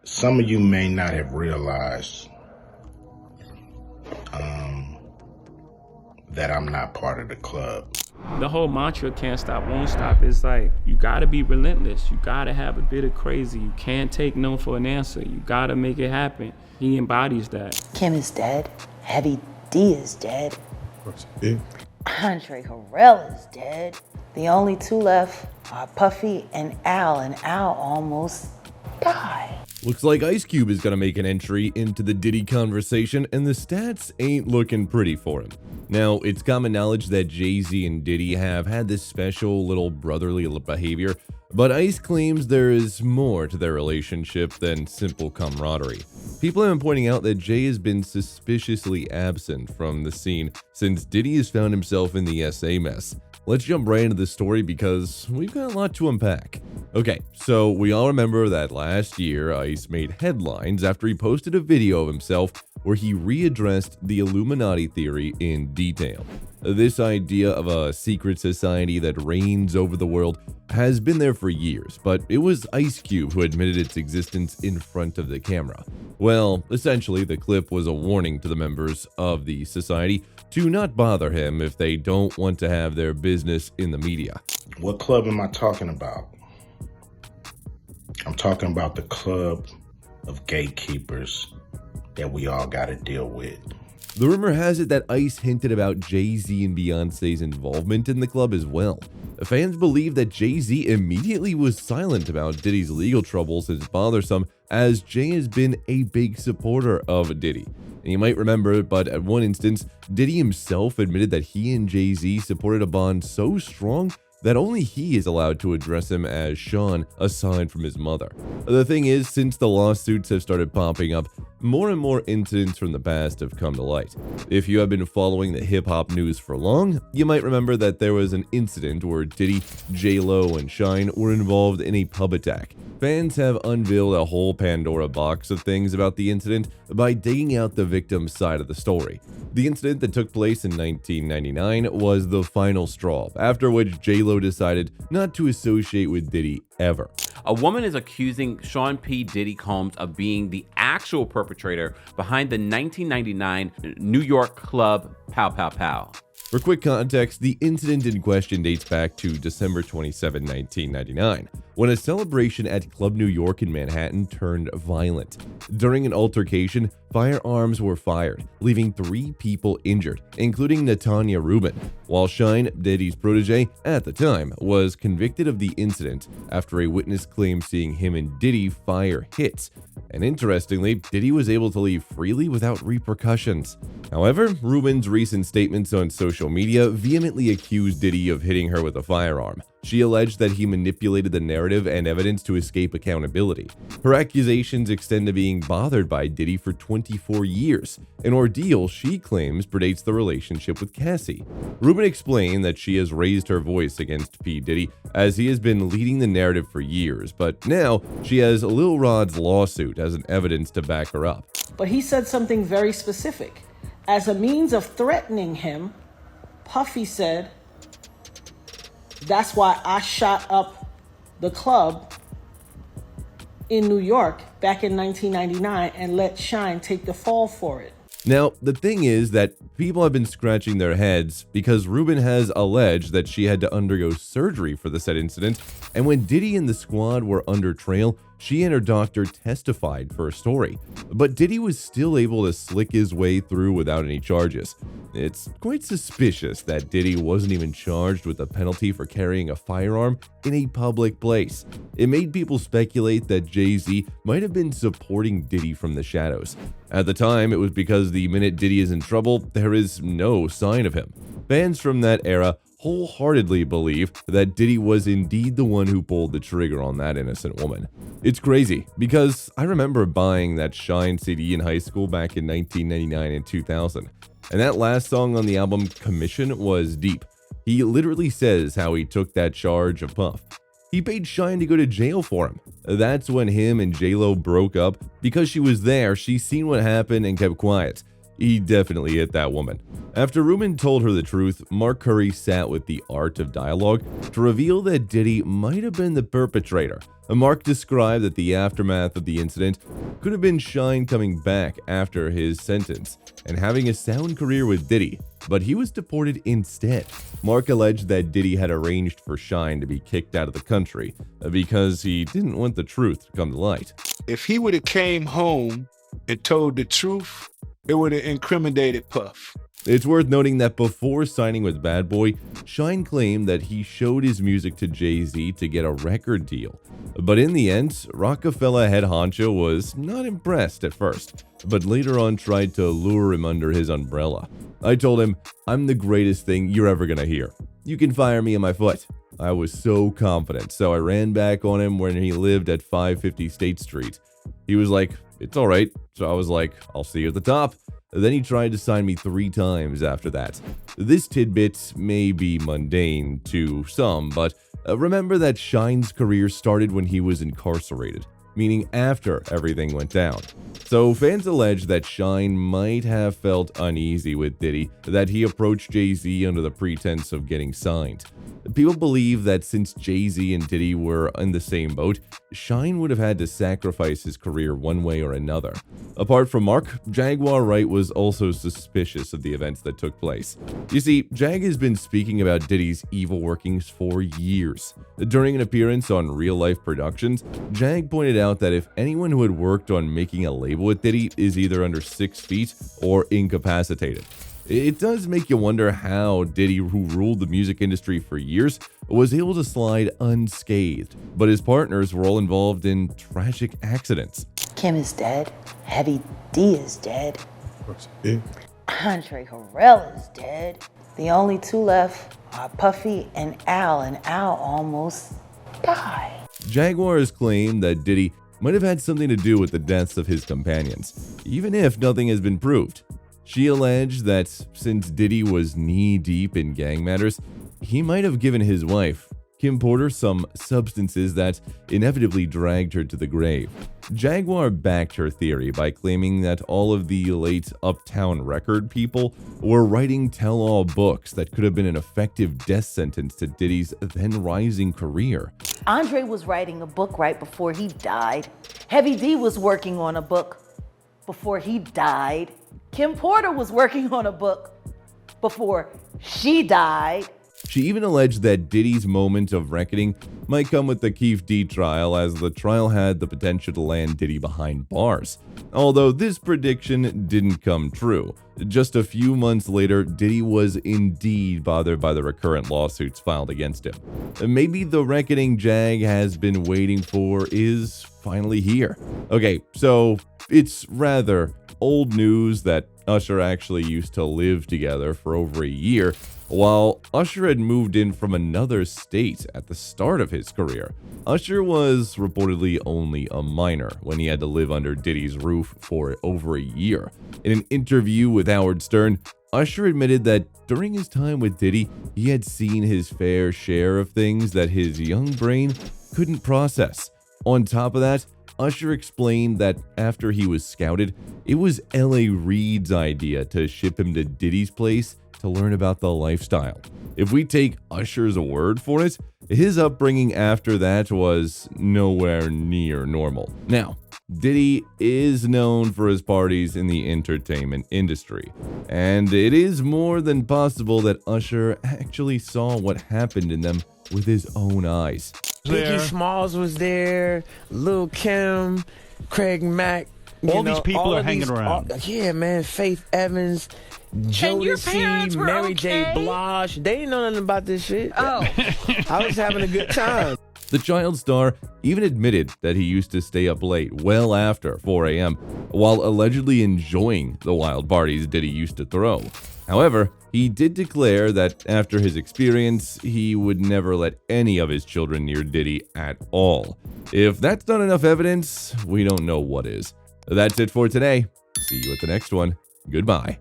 Some of you may not have realized that I'm not part of the club. The whole mantra, can't stop, won't stop, is like, you gotta be relentless. You gotta have a bit of crazy. You can't take no for an answer. You gotta make it happen. He embodies that. Kim is dead. Heavy D is dead. Of course he did. Andre Harrell is dead. The only two left are Puffy and Al almost died. Looks like Ice Cube is gonna make an entry into the Diddy conversation, and the stats ain't looking pretty for him. Now, it's common knowledge that Jay Z and Diddy have had this special little brotherly behavior, but Ice claims there is more to their relationship than simple camaraderie. People have been pointing out that Jay has been suspiciously absent from the scene since Diddy has found himself in the SA mess. Let's jump right into the story because we've got a lot to unpack. Okay, so we all remember that last year Ice made headlines after he posted a video of himself where he readdressed the Illuminati theory in detail. This idea of a secret society that reigns over the world has been there for years, but it was Ice Cube who admitted its existence in front of the camera. Well, essentially, the clip was a warning to the members of the society to not bother him if they don't want to have their business in the media. What club am I talking about? I'm talking about the club of gatekeepers that we all got to deal with. The rumor has it that Ice hinted about Jay Z and Beyonce's involvement in the club as well. Fans believe that Jay Z immediately was silent about Diddy's legal troubles as bothersome, as Jay has been a big supporter of Diddy. And you might remember, but at one instance, Diddy himself admitted that he and Jay Z supported a bond so strong that only he is allowed to address him as Sean, aside from his mother. The thing is, since the lawsuits have started popping up, more and more incidents from the past have come to light. If you have been following the hip-hop news for long, you might remember that there was an incident where Diddy, J-Lo, and Shine were involved in a pub attack. Fans have unveiled a whole Pandora box of things about the incident by digging out the victim's side of the story. The incident that took place in 1999 was the final straw, after which J-Lo decided not to associate with Diddy ever. A woman is accusing Sean P. Diddy Combs of being the actual perpetrator behind the 1999 New York club Pow Pow Pow. For quick context, the incident in question dates back to December 27, 1999, when a celebration at Club New York in Manhattan turned violent. During an altercation, firearms were fired, leaving 3 people injured, including Natanya Rubin, while Shine, Diddy's protege at the time, was convicted of the incident after a witness claimed seeing him and Diddy fire hits. And interestingly, Diddy was able to leave freely without repercussions. However, Rubin's recent statements on social media vehemently accused Diddy of hitting her with a firearm. She alleged that he manipulated the narrative and evidence to escape accountability. Her accusations extend to being bothered by Diddy for 24 years, an ordeal she claims predates the relationship with Cassie. Rubin explained that she has raised her voice against P. Diddy as he has been leading the narrative for years, but now she has Lil Rod's lawsuit as an evidence to back her up. But he said something very specific. As a means of threatening him, Puffy said, "That's why I shot up the club in New York back in 1999 and let Shine take the fall for it." Now, the thing is that people have been scratching their heads because Rubin has alleged that she had to undergo surgery for the said incident, and when Diddy and the squad were under trail, she and her doctor testified for a story. But Diddy was still able to slick his way through without any charges. It's quite suspicious that Diddy wasn't even charged with a penalty for carrying a firearm in a public place. It made people speculate that Jay Z might have been supporting Diddy from the shadows. At the time, it was because the minute Diddy is in trouble, there is no sign of him. Fans from that era wholeheartedly believe that Diddy was indeed the one who pulled the trigger on that innocent woman. It's crazy because I remember buying that Shine CD in high school back in 1999 and 2000, and that last song on the album, Commission, was deep. He literally says how he took that charge of Puff. He paid Shine to go to jail for him. That's when him and J-Lo broke up because she was there, she seen what happened and kept quiet. he definitely hit that woman. After Rubin told her the truth, Mark Curry sat with the art of dialogue to reveal that Diddy might have been the perpetrator. Mark described that the aftermath of the incident could have been Shine coming back after his sentence and having a sound career with Diddy, but he was deported instead. Mark alleged that Diddy had arranged for Shine to be kicked out of the country because he didn't want the truth to come to light. If he would have came home and told the truth, it would have incriminated Puff. It's worth noting that before signing with Bad Boy, Shine claimed that he showed his music to Jay Z to get a record deal. But in the end, Rockefeller head honcho was not impressed at first, but later on tried to lure him under his umbrella. I told him, "I'm the greatest thing you're ever gonna hear. You can fire me on my foot." I was so confident, so I ran back on him when he lived at 550 State Street. He was like, "It's alright." So I was like, "I'll see you at the top." Then he tried to sign me 3 times after that. This tidbit may be mundane to some, but remember that Shine's career started when he was incarcerated, meaning after everything went down. So fans allege that Shine might have felt uneasy with Diddy, that he approached Jay Z under the pretense of getting signed. People believe that since Jay Z and Diddy were in the same boat, Shine would have had to sacrifice his career one way or another. Apart from Mark, Jaguar Wright was also suspicious of the events that took place. You see, Jag has been speaking about Diddy's evil workings for years. During an appearance on Real Life Productions, Jag pointed out that if anyone who had worked on making a label with Diddy is either under 6 feet or incapacitated. It does make you wonder how Diddy, who ruled the music industry for years, was able to slide unscathed, but his partners were all involved in tragic accidents. Kim is dead. Heavy D is dead. Andre Harrell is dead. The only 2 left are Puffy and Al almost died. Jaguar has claimed that Diddy might have had something to do with the deaths of his companions, even if nothing has been proved. She alleged that since Diddy was knee-deep in gang matters, he might have given his wife, Kim Porter, some substances that inevitably dragged her to the grave. Jaguar backed her theory by claiming that all of the late Uptown Record people were writing tell-all books that could have been an effective death sentence to Diddy's then-rising career. Andre was writing a book right before he died. Heavy D was working on a book before he died. Kim Porter was working on a book before she died. She even alleged that Diddy's moment of reckoning might come with the Keefe D trial, as the trial had the potential to land Diddy behind bars. Although this prediction didn't come true. Just a few months later, Diddy was indeed bothered by the recurrent lawsuits filed against him. Maybe the reckoning Jag has been waiting for is finally here. Okay, so it's rather old news that Usher actually used to live together for over a year, while Usher had moved in from another state at the start of his career. Usher was reportedly only a minor when he had to live under Diddy's roof for over a year. In an interview with Howard Stern, Usher admitted that during his time with Diddy, he had seen his fair share of things that his young brain couldn't process. On top of that, Usher explained that after he was scouted, it was L.A. Reid's idea to ship him to Diddy's place to learn about the lifestyle. If we take Usher's word for it, his upbringing after that was nowhere near normal. Now, Diddy is known for his parties in the entertainment industry, and it is more than possible that Usher actually saw what happened in them with his own eyes. Biggie Smalls was there, Lil' Kim, Craig Mack. All these people are hanging around. Yeah, man. Faith Evans, Jodeci, Mary J. Blige. They didn't know nothing about this shit. Oh. I was having a good time. The child star even admitted that he used to stay up late, well after 4 a.m., while allegedly enjoying the wild parties Diddy used to throw. However, he did declare that after his experience, he would never let any of his children near Diddy at all. If that's not enough evidence, we don't know what is. That's it for today. See you at the next one. Goodbye.